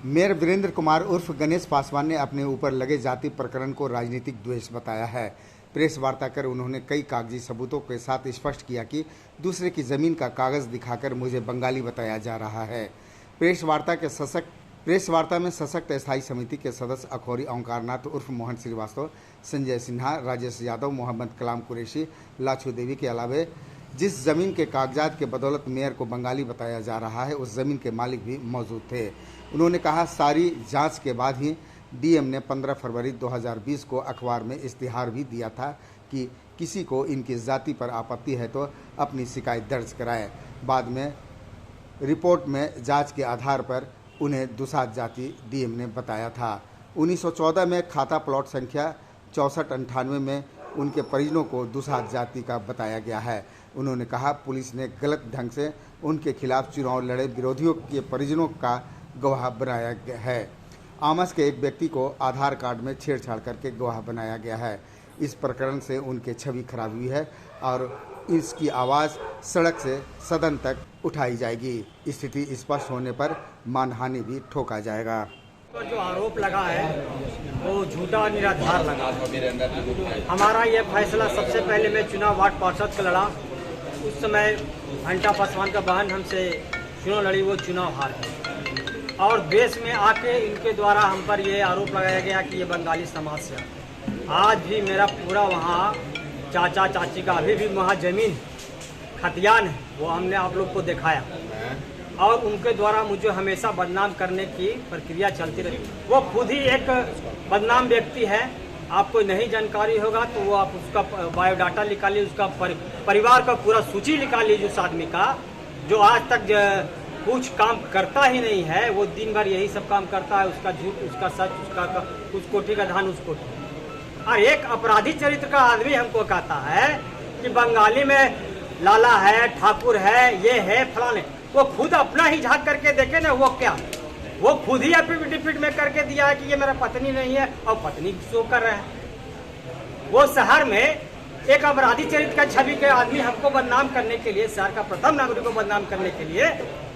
Mayor Virendra Kumar उर्फ गणेश पासवान ने अपने ऊपर लगे जाति प्रकरण को राजनीतिक द्वेष बताया है। प्रेस वार्ता कर उन्होंने कई कागजी सबूतों के साथ स्पष्ट किया कि दूसरे की जमीन का कागज दिखाकर मुझे बंगाली बताया जा रहा है। प्रेस वार्ता में सशक्त स्थायी समिति के सदस्य अखौरी ओंकारनाथ उर्फ मोहन श्रीवास्तव, संजय सिन्हा, राजेश यादव, मोहम्मद कलाम कुरैशी, लाछू देवी के अलावे जिस जमीन के कागजात के बदौलत मेयर को बंगाली बताया जा रहा है उस जमीन के मालिक भी मौजूद थे। उन्होंने कहा, सारी जांच के बाद ही डीएम ने 15 फरवरी 2020 को अखबार में इश्तिहार भी दिया था कि किसी को इनकी जाति पर आपत्ति है तो अपनी शिकायत दर्ज कराए। बाद में रिपोर्ट में जांच के आधार पर उन्हें दुसाध जाति डीएम ने बताया था। 1914 में खाता प्लॉट संख्या 6498 में उनके परिजनों को दुसाध जाति का बताया गया है। उन्होंने कहा, पुलिस ने गलत ढंग से उनके खिलाफ चुनाव लड़े विरोधियों के परिजनों का गवाह बनाया गया है। आमस के एक व्यक्ति को आधार कार्ड में छेड़छाड़ करके गवाह बनाया गया है। इस प्रकरण से उनकी छवि खराब हुई है और इसकी आवाज़ सड़क से सदन तक उठाई जाएगी। स्थिति स्पष्ट होने पर मानहानि भी ठोका जाएगा। पर जो आरोप लगा है वो झूठा और निराधार लगा। हमारा ये फैसला सबसे पहले मैं चुनाव वार्ड पार्षद का लड़ा। उस समय घंटा पासवान का बहन हमसे चुनाव लड़ी, वो चुनाव हार गई और देश में आके इनके द्वारा हम पर ये आरोप लगाया गया कि ये बंगाली समाज से। आज भी मेरा पूरा वहाँ चाचा चाची का अभी भी वहाँ जमीन खतियान है, वो हमने आप लोग को दिखाया और उनके द्वारा मुझे हमेशा बदनाम करने की प्रक्रिया चलती रही। वो खुद ही एक बदनाम व्यक्ति है। आपको नहीं जानकारी होगा तो वो आप उसका बायोडाटा निकालिए, उसका परिवार का पूरा सूची निकालिए उस आदमी का, जो आज तक कुछ काम करता ही नहीं है। वो दिन भर यही सब काम करता है, उसका झूठ, उसका सच, उसका उस कोठी का धान उस कोठी। और एक अपराधी चरित्र का आदमी हमको कहता है कि बंगाली में लाला है, ठाकुर है, ये है, फलाने। वो खुद अपना ही झाँक करके देखे ना, वो क्या, वो खुद ही एफिडेविट में करके दिया है कि ये मेरा पत्नी नहीं है और पत्नी शो कर रहे हैं। वो शहर में एक अपराधी चरित्र का छवि के आदमी हमको बदनाम करने के लिए, शहर का प्रथम नागरिक को बदनाम करने के लिए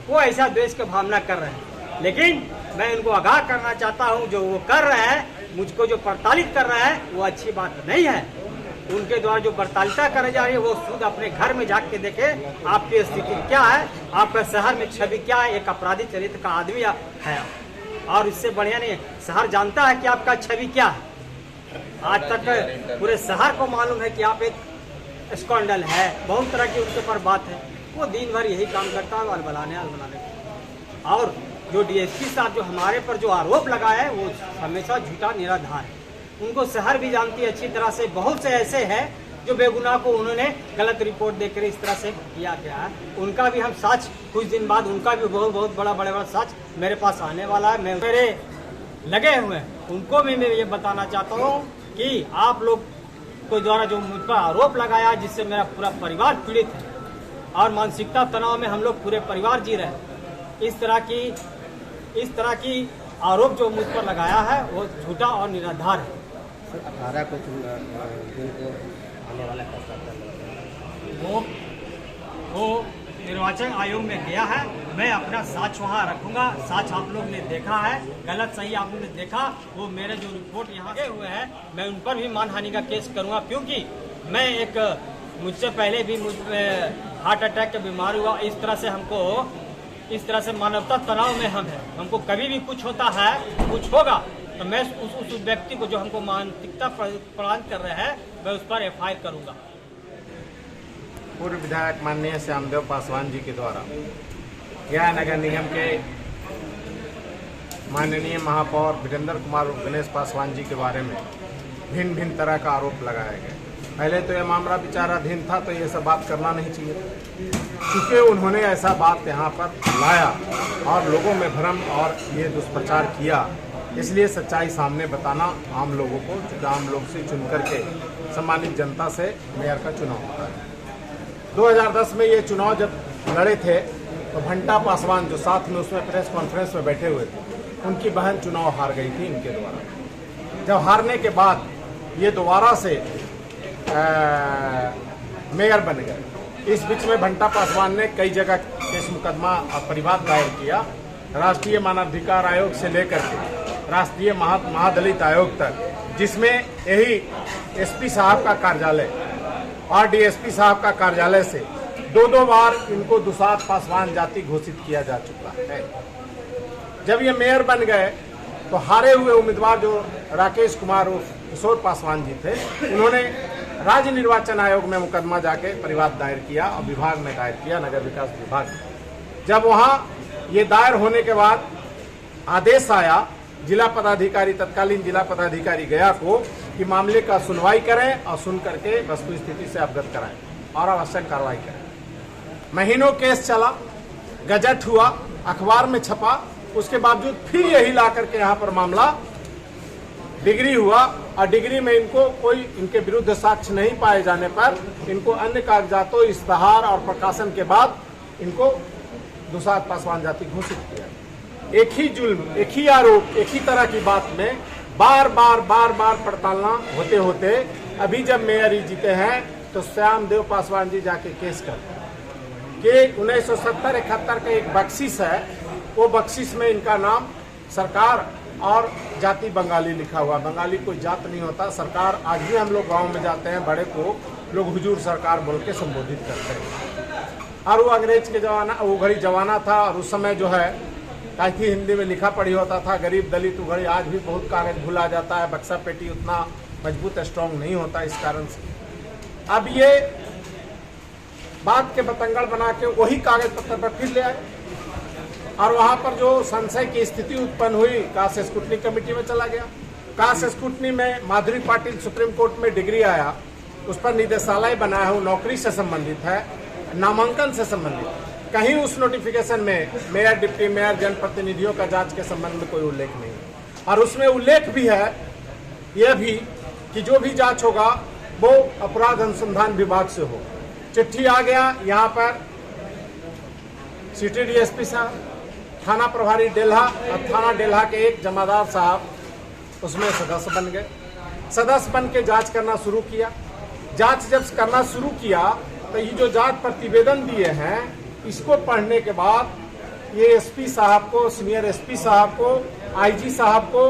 वो ऐसा द्वेष की भावना कर रहे हैं। लेकिन मैं इनको आगाह करना चाहता हूं, जो वो कर रहे हैं, मुझको जो प्रताड़ित कर रहे हैं, वो अच्छी बात नहीं है। उनके द्वारा जो प्रताड़िता करे जा रही है वो खुद अपने घर में जाके के देखे आपकी स्थिति क्या है, आपका शहर में छवि क्या है। एक अपराधी चरित्र का आदमी है और इससे बढ़िया नहीं है। शहर जानता है कि आपका छवि क्या है। आज तक पूरे शहर को मालूम है कि आप एक स्कैंडल है, बहुत तरह की उनके पर बात है। वो दिन भर यही काम करता है, अलबलाने। और जो डीएसपी साहब जो हमारे पर जो आरोप लगाए है वो हमेशा झूठा निराधार है। उनको शहर भी जानती है अच्छी तरह से। बहुत से ऐसे हैं जो बेगुनाह को उन्होंने गलत रिपोर्ट देकर इस तरह से किया गया है। उनका भी हम साक्ष्य कुछ दिन बाद, उनका भी बहुत बड़ा साक्ष्य मेरे पास आने वाला है। मेरे लगे हुए हैं, उनको भी मैं ये बताना चाहता हूँ कि आप लोग को द्वारा जो मुझ पर आरोप लगाया, जिससे मेरा पूरा परिवार पीड़ित है और मानसिकता तनाव में हम लोग पूरे परिवार जी रहे हैं। इस तरह की आरोप जो मुझ पर लगाया है वो झूठा और निराधार है। 18 को दिन को आने वाला फैसला वो निर्वाचन आयोग में गया है। मैं अपना साक्ष्य वहाँ रखूंगा। साक्ष्य आप लोग ने देखा है, गलत सही आप लोग ने देखा। वो मेरे जो रिपोर्ट यहाँ के हुए हैं, मैं उन पर भी मानहानि का केस करूँगा, क्योंकि मैं एक मुझसे पहले भी हार्ट अटैक का बीमार हुआ। इस तरह से मानवता तनाव में हम हैं। हमको कभी भी कुछ होता है, कुछ होगा तो मैं उस व्यक्ति को जो हमको मानसिकता प्रदान कर रहे हैं, मैं उस पर एफआईआर करूंगा। पूर्व विधायक माननीय श्यामदेव पासवान जी के द्वारा गया नगर निगम के माननीय महापौर वीरेंद्र कुमार गणेश पासवान जी के बारे में भिन्न तरह का आरोप लगाया गया। पहले तो यह मामला विचाराधीन था, तो ये सब बात करना नहीं चाहिए। चूँकि उन्होंने ऐसा बात यहाँ पर लाया और लोगों में भ्रम और ये दुष्प्रचार किया, इसलिए सच्चाई सामने बताना आम लोगों को, आम लोग से चुन करके सम्मानित जनता से मेयर का चुनाव होता है। 2010 में ये चुनाव जब लड़े थे तो घंटा पासवान जो साथ में उसमें प्रेस कॉन्फ्रेंस में बैठे हुए थे, उनकी बहन चुनाव हार गई थी इनके द्वारा। जब हारने के बाद ये दोबारा से मेयर बन गए। इस बीच में घंटा पासवान ने कई जगह केस मुकदमा और परिवाद दायर किया राष्ट्रीय मानवाधिकार आयोग से लेकर के राष्ट्रीय महादलित आयोग तक, जिसमें यही एसपी साहब का कार्यालय और डीएसपी साहब का कार्यालय से दो बार इनको दुसाध पासवान जाति घोषित किया जा चुका है। जब ये मेयर बन गए तो हारे हुए उम्मीदवार जो राकेश कुमार उर्फ किशोर पासवान जी थे, उन्होंने राज्य निर्वाचन आयोग में मुकदमा जाके परिवाद दायर किया और विभाग में दायर किया, नगर विकास विभाग में। जब वहाँ ये दायर होने के बाद आदेश आया जिला पदाधिकारी, तत्कालीन जिला पदाधिकारी गया को कि मामले का सुनवाई करें और सुन करके वस्तु स्थिति से अवगत कराएं और आवश्यक कार्रवाई करें। महीनों केस चला, गजट हुआ, अखबार में छपा, उसके बावजूद फिर यही ला करके यहाँ पर मामला डिग्री हुआ और डिग्री में इनको कोई इनके विरुद्ध साक्ष्य नहीं पाए जाने पर इनको अन्य कागजातों, इश्तहार और प्रकाशन के बाद इनको दुसाध पासवान जाति घोषित किया। एक ही जुल्म, एक ही आरोप, एक ही तरह की बात में बार बार पड़तालना होते होते अभी जब मेयर ही जीते हैं तो श्यामदेव पासवान जी जाके केस करते हैं कि 1970-71 का एक बख्शिश है, वो बख्शिश में इनका नाम सरकार और जाति बंगाली लिखा हुआ। बंगाली कोई जात नहीं होता। सरकार आज भी हम लोग गांव में जाते हैं, बड़े को लोग हुजूर सरकार बोल के संबोधित करते हैं। और वो अंग्रेज के जमाना, वो घड़ी जमाना था और उस समय जो है काफी हिंदी में लिखा पढ़ी होता था। गरीब दलित उघड़ी आज भी बहुत कागज भुला जाता है, बक्सा पेटी उतना मजबूत स्ट्रॉन्ग नहीं होता, इस कारण से अब ये बात के बतंगड़ बना के वही कागज पत्र पर फिर ले आए और वहां पर जो संशय की स्थिति उत्पन्न हुई, काश स्क्रूटनी कमेटी में चला गया। काश स्क्रूटनी में माधुरी पाटिल सुप्रीम कोर्ट में डिग्री आया, उस पर निदेशालय बनाया है, नौकरी से संबंधित है, नामांकन से संबंधित। कहीं उस नोटिफिकेशन में मेयर, डिप्टी मेयर, जनप्रतिनिधियों का जांच के संबंध में कोई उल्लेख नहीं है। और उसमें उल्लेख भी है यह भी कि जो भी जांच होगा वो अपराध अनुसंधान विभाग से हो। चिट्ठी आ गया यहाँ पर सिटी डीएसपी साहब, थाना प्रभारी डेल्हा और थाना डेल्हा के एक जमादार साहब उसमें सदस्य बन गए। सदस्य बन के जाँच करना शुरू किया। जाँच जब करना शुरू किया तो ये जो जाँच प्रतिवेदन दिए हैं इसको पढ़ने के बाद ये एसपी साहब को, सीनियर एसपी साहब को, आईजी साहब को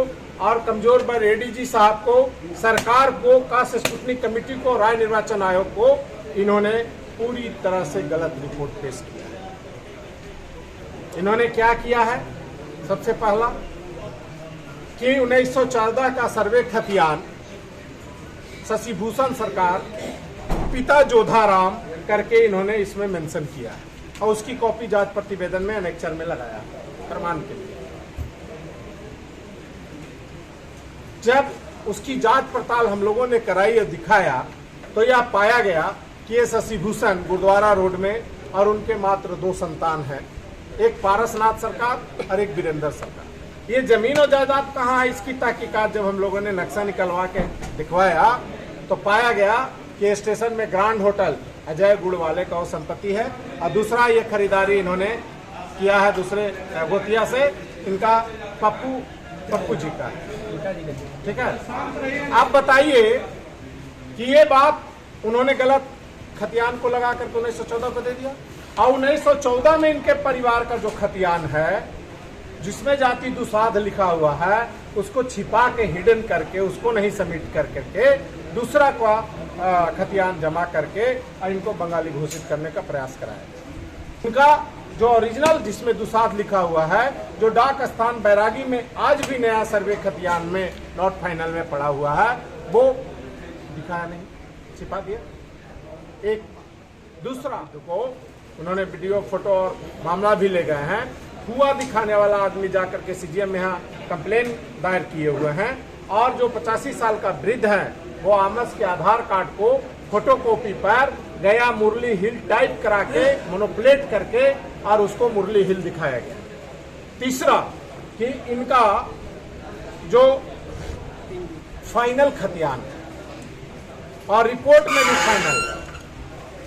और कमजोर पर एडीजी साहब को, सरकार को, काश स्क्रूटनी कमेटी को, राज्य निर्वाचन आयोग को इन्होंने पूरी तरह से गलत रिपोर्ट पेश किया है। इन्होंने क्या किया है? सबसे पहला कि 1914 का सर्वे खतियान शशिभूषण सरकार, पिता जोधाराम करके इन्होंने इसमें मेंशन किया है और उसकी कॉपी जांच प्रतिवेदन में एनेक्चर में लगाया प्रमाण के लिए। जब उसकी जांच पड़ताल हम लोगों ने कराई और दिखाया तो यह पाया गया कि ये शशिभूषण गुरुद्वारा रोड में और उनके मात्र 2 संतान हैं, एक पारसनाथ सरकार और एक वीरेंद्र सरकार। ये जमीन और जायदाद कहाँ है, इसकी तहकीकात जब हम लोगों ने नक्शा निकलवा के दिखवाया तो पाया गया कि स्टेशन में ग्रांड होटल अजय गुड़ वाले का वो संपत्ति है और दूसरा ये खरीदारी इन्होंने किया है दूसरे गोतिया से, इनका पप्पू जी का है। ठीक है, आप बताइए कि ये बात उन्होंने गलत खतियान को लगा करके 1914 को दे दिया और 1914 में इनके परिवार का जो खतियान है जिसमें जाति दुसाध लिखा हुआ है उसको छिपा के हिडन करके उसको नहीं सबमिट कर करके दूसरा का खतियान जमा करके और इनको बंगाली घोषित करने का प्रयास कराया। उनका जो ओरिजिनल जिसमें दुसाध लिखा हुआ है, जो डाक स्थान बैरागी में आज भी नया सर्वे खतियान में नॉट फाइनल में पड़ा हुआ है, वो दिखाया नहीं, छिपा दिया। एक दूसरा को उन्होंने वीडियो, फोटो और मामला भी ले गए हैं। हुआ दिखाने वाला आदमी जाकर के सीजीएम में यहाँ कंप्लेन दायर किए हुए हैं और जो 85 साल का वृद्ध है वो आमस के आधार कार्ड को फोटोकॉपी पर गया मुरली हिल टाइप करा के मोनोप्लेट करके और उसको मुरली हिल दिखाया गया। तीसरा कि इनका जो फाइनल खतियान और रिपोर्ट में भी फाइनल है,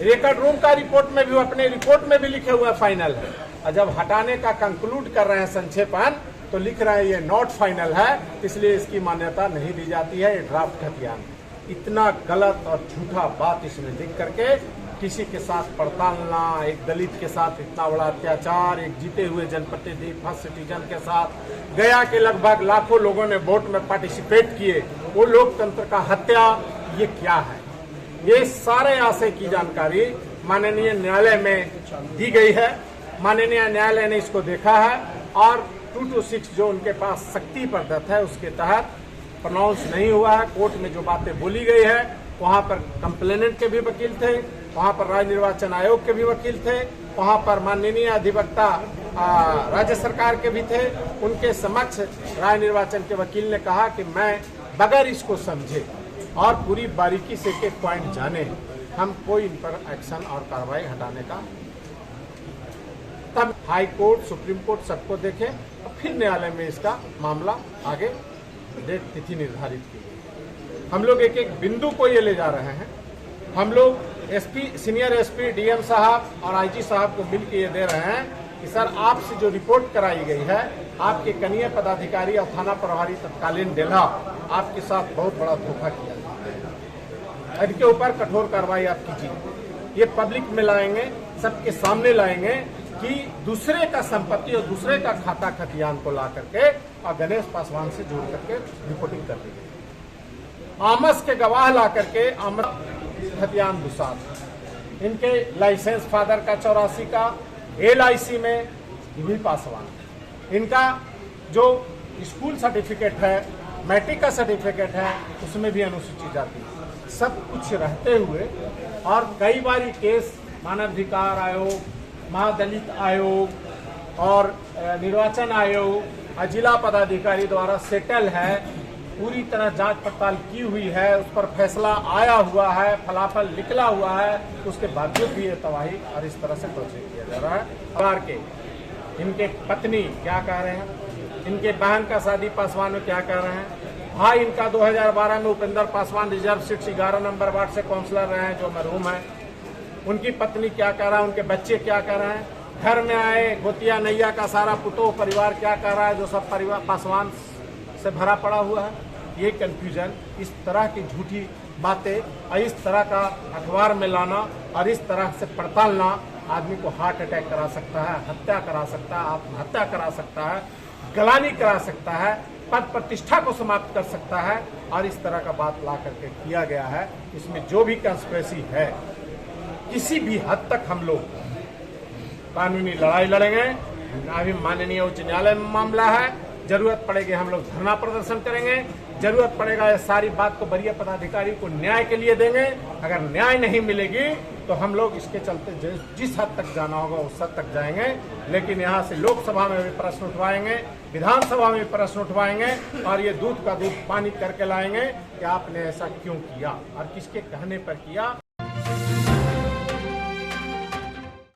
रिकॉर्ड रूम का रिपोर्ट में भी, अपने रिपोर्ट में भी लिखे हुए फाइनल है और जब हटाने का कंक्लूड कर रहे हैं संक्षेपण तो लिख रहे हैं ये नॉट फाइनल है, इसलिए इसकी मान्यता नहीं दी जाती है, ये ड्राफ्ट खतियान। इतना गलत और झूठा बात इसमें लिख करके किसी के साथ पड़तालना, एक दलित के साथ इतना बड़ा अत्याचार, एक जीते हुए जनप्रतिनिधि फर्स्ट सिटीजन के साथ, गया के लगभग लाखों लोगों ने वोट में पार्टिसिपेट किए, वो लोकतंत्र का हत्या, ये क्या है? ये सारे आशय की जानकारी माननीय न्यायालय में दी गई है। माननीय न्यायालय ने इसको देखा है और 226 जो उनके पास शक्ति प्रदत्त है उसके तहत प्रोनाउंस नहीं हुआ है। कोर्ट में जो बातें बोली गई है वहां पर कंप्लेनेंट के भी वकील थे, वहां पर राज्य निर्वाचन आयोग के भी वकील थे, वहां पर माननीय अधिवक्ता राज्य सरकार के भी थे। उनके समक्ष राज्य निर्वाचन के वकील ने कहा कि मैं बगैर इसको समझे और पूरी बारीकी से एक पॉइंट जाने हम कोई इन पर एक्शन और कार्रवाई हटाने का, तब हाई कोर्ट सुप्रीम कोर्ट सबको देखे और फिर न्यायालय में इसका मामला आगे डेट तिथि निर्धारित की गई। हम लोग एक एक बिंदु को ये ले जा रहे हैं। हम लोग एसपी, सीनियर एसपी, डीएम साहब और आईजी साहब को मिलकर ये दे रहे हैं कि सर आपसे जो रिपोर्ट कराई गई है, आपके कनीय पदाधिकारी और थाना प्रभारी तत्कालीन डेल्हा आपके साथ बहुत बड़ा धोखा किया, इनके ऊपर कठोर कार्रवाई आप कीजिए। ये पब्लिक में लाएंगे, सबके सामने लाएंगे कि दूसरे का संपत्ति और दूसरे का खाता खतियान को ला करके और गणेश पासवान से जोड़ करके रिपोर्टिंग कर दी गई। आमस के गवाह ला करके आमस खतियान दुसाद, इनके लाइसेंस फादर का 84 का, LIC में भी पासवान, इनका जो स्कूल सर्टिफिकेट है, मैट्रिक का सर्टिफिकेट है, उसमें भी अनुसूचित जाति, सब कुछ रहते हुए और कई बार केस मानवाधिकार आयोग, महादलित आयोग और निर्वाचन आयोग और जिला पदाधिकारी द्वारा सेटल है, पूरी तरह जांच पड़ताल की हुई है, उस पर फैसला आया हुआ है, फलाफल निकला हुआ है, उसके बावजूद भी ये तबाही और इस तरह से टॉर्चर किया जा रहा है। परिवार के इनके पत्नी क्या कह रहे हैं, इनके बहन का शादी पासवान में क्या कह रहे हैं, भाई इनका 2012 में Upendra Paswan reserve seat 11 number ward से काउंसलर रहे हैं जो मरहूम है, उनकी पत्नी क्या कह रहा है, उनके बच्चे क्या कह रहे हैं, घर में आए गोतिया नैया का सारा पुतोह परिवार क्या कह रहा है, जो सब परिवार पासवान से भरा पड़ा हुआ है। ये कंफ्यूजन, इस तरह की झूठी बातें और इस तरह का अखबार में लाना और इस तरह से पड़तालना आदमी को हार्ट अटैक करा सकता है, हत्या करा सकता है, आत्महत्या करा सकता है, गलानी करा सकता है, पद प्रतिष्ठा को समाप्त कर सकता है। और इस तरह का बात ला करके किया गया है। इसमें जो भी कंस्पिरेसी है, किसी भी हद तक हम लोग कानूनी लड़ाई लड़ेंगे। अभी माननीय उच्च न्यायालय में मामला है, जरूरत पड़ेगी हम लोग धरना प्रदर्शन करेंगे, जरूरत पड़ेगा ये सारी बात को वरीय पदाधिकारी को न्याय के लिए देंगे। अगर न्याय नहीं मिलेगी तो हम लोग इसके चलते जिस हद तक जाना होगा उस हद तक जाएंगे। लेकिन यहाँ से लोकसभा में भी प्रश्न उठवाएंगे, विधानसभा में भी प्रश्न उठवाएंगे और ये दूध का दूध पानी करके लाएंगे कि आपने ऐसा क्यों किया और किसके कहने पर किया।